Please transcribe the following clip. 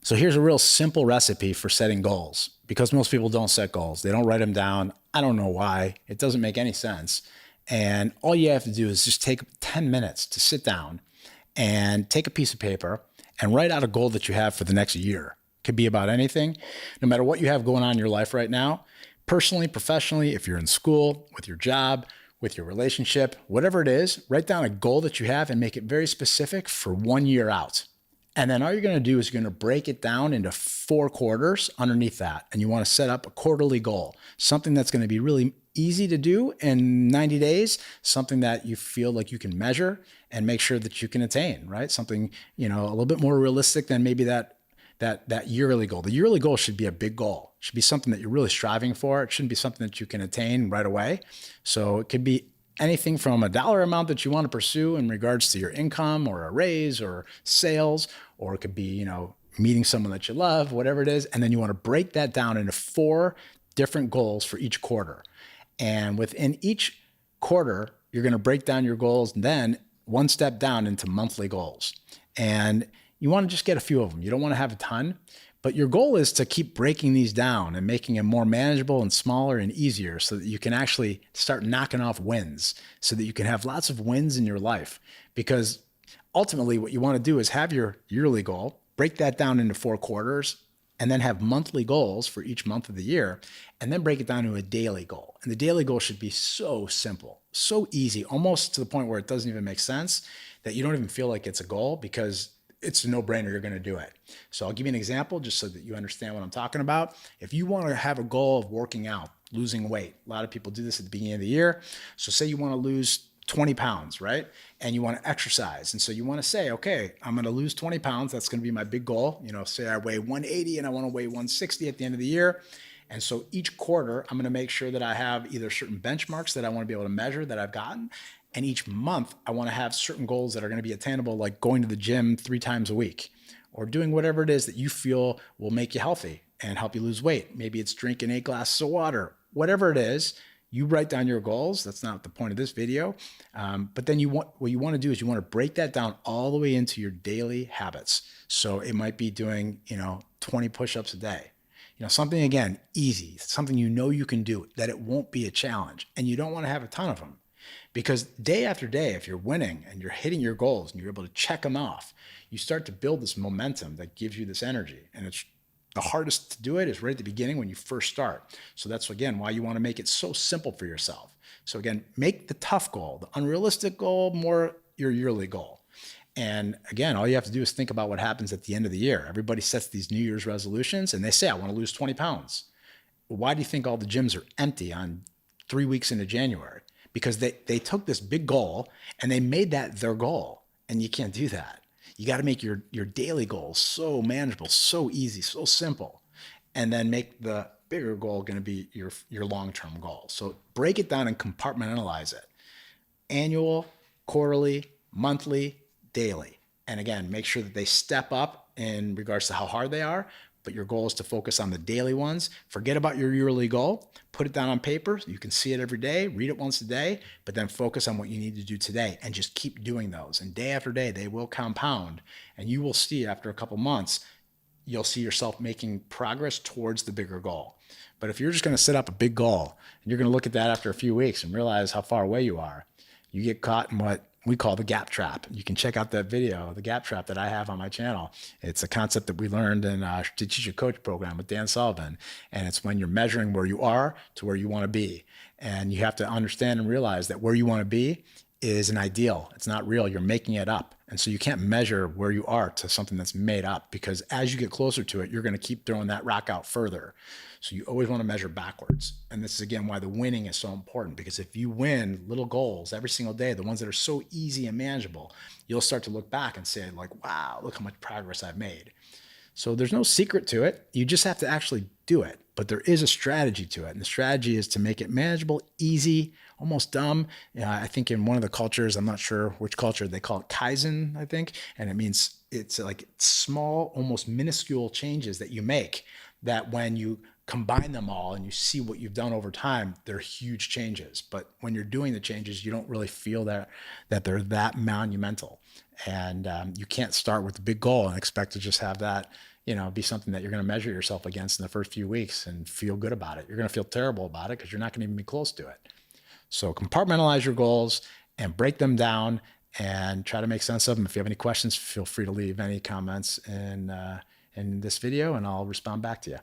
So here's a real simple recipe for setting goals, because most people don't set goals. They don't write them down. I don't know why. It doesn't make any sense. And all you have to do is just take 10 minutes to sit down and take a piece of paper and write out a goal that you have for the next year. It could be about anything, no matter what you have going on in your life right now, personally, professionally, if you're in school, with your job, with your relationship, whatever it is, write down a goal that you have and make it very specific for 1 year out. And then all you're going to do is you're going to break it down into 4 quarters underneath that. And you want to set up a quarterly goal, something that's going to be really easy to do in 90 days, something that you feel like you can measure and make sure that you can attain, right? Something, a little bit more realistic than maybe that yearly goal. The yearly goal should be a big goal. It should be something that you're really striving for. It shouldn't be something that you can attain right away. So it could be anything from a dollar amount that you want to pursue in regards to your income or a raise or sales, or it could be, meeting someone that you love, whatever it is. And then you want to break that down into 4 different goals for each quarter. And within each quarter, you're going to break down your goals and then one step down into monthly goals. And you want to just get a few of them. You don't want to have a ton, but your goal is to keep breaking these down and making it more manageable and smaller and easier so that you can actually start knocking off wins, so that you can have lots of wins in your life. Because ultimately what you want to do is have your yearly goal, break that down into 4 quarters, and then have monthly goals for each month of the year, and then break it down to a daily goal. And the daily goal should be so simple, so easy, almost to the point where it doesn't even make sense, that you don't even feel like it's a goal because it's a no-brainer, you're going to do it. So I'll give you an example just so that you understand what I'm talking about. If you want to have a goal of working out, losing weight, a lot of people do this at the beginning of the year. So say you want to lose 20 pounds, right? And you want to exercise. And so you want to say, okay, I'm going to lose 20 pounds. That's going to be my big goal. Say I weigh 180 and I want to weigh 160 at the end of the year. And so each quarter, I'm going to make sure that I have either certain benchmarks that I want to be able to measure that I've gotten. And each month, I want to have certain goals that are going to be attainable, like going to the gym 3 times a week or doing whatever it is that you feel will make you healthy and help you lose weight. Maybe it's drinking 8 glasses of water, whatever it is. You write down your goals. That's not the point of this video. But then what you want to do is you want to break that down all the way into your daily habits. So it might be doing, 20 push-ups a day. Something, again, easy, something you can do, that it won't be a challenge. And you don't want to have a ton of them. Because day after day, if you're winning and you're hitting your goals and you're able to check them off, you start to build this momentum that gives you this energy. And it's the hardest to do it is right at the beginning when you first start. So that's, again, why you want to make it so simple for yourself. So again, make the tough goal, the unrealistic goal, more your yearly goal. And again, all you have to do is think about what happens at the end of the year. Everybody sets these New Year's resolutions and they say, I want to lose 20 pounds. Well, why do you think all the gyms are empty on 3 weeks into January? Because they took this big goal and they made that their goal. And you can't do that. You got to make your daily goals so manageable, so easy, so simple. And then make the bigger goal going to be your long-term goal. So break it down and compartmentalize it. Annual, quarterly, monthly, daily. And again, make sure that they step up in regards to how hard they are, but your goal is to focus on the daily ones. Forget about your yearly goal. Put it down on paper. You can see it every day. Read it once a day, but then focus on what you need to do today and just keep doing those. And day after day, they will compound. And you will see after a couple months, you'll see yourself making progress towards the bigger goal. But if you're just going to set up a big goal and you're going to look at that after a few weeks and realize how far away you are, you get caught in what we call the gap trap. You can check out that video, the gap trap, that I have on my channel. It's a concept that we learned in our strategic coach program with Dan Sullivan. And it's when you're measuring where you are to where you want to be. And you have to understand and realize that where you want to be is an ideal. It's not real. You're making it up. And so you can't measure where you are to something that's made up, because as you get closer to it, you're going to keep throwing that rock out further. So you always want to measure backwards. And this is, again, why the winning is so important, because if you win little goals every single day, the ones that are so easy and manageable, you'll start to look back and say, like, wow, look how much progress I've made. So there's no secret to it. You just have to actually do it. But there is a strategy to it. And the strategy is to make it manageable, easy, almost dumb. I think in one of the cultures, I'm not sure which culture, they call it Kaizen, I think. And it means it's like small, almost minuscule changes that you make that when you combine them all and you see what you've done over time, they're huge changes. But when you're doing the changes, you don't really feel that they're that monumental. And you can't start with a big goal and expect to just have that, be something that you're going to measure yourself against in the first few weeks and feel good about it. You're going to feel terrible about it because you're not going to even be close to it. So compartmentalize your goals and break them down and try to make sense of them. If you have any questions, feel free to leave any comments in this video and I'll respond back to you.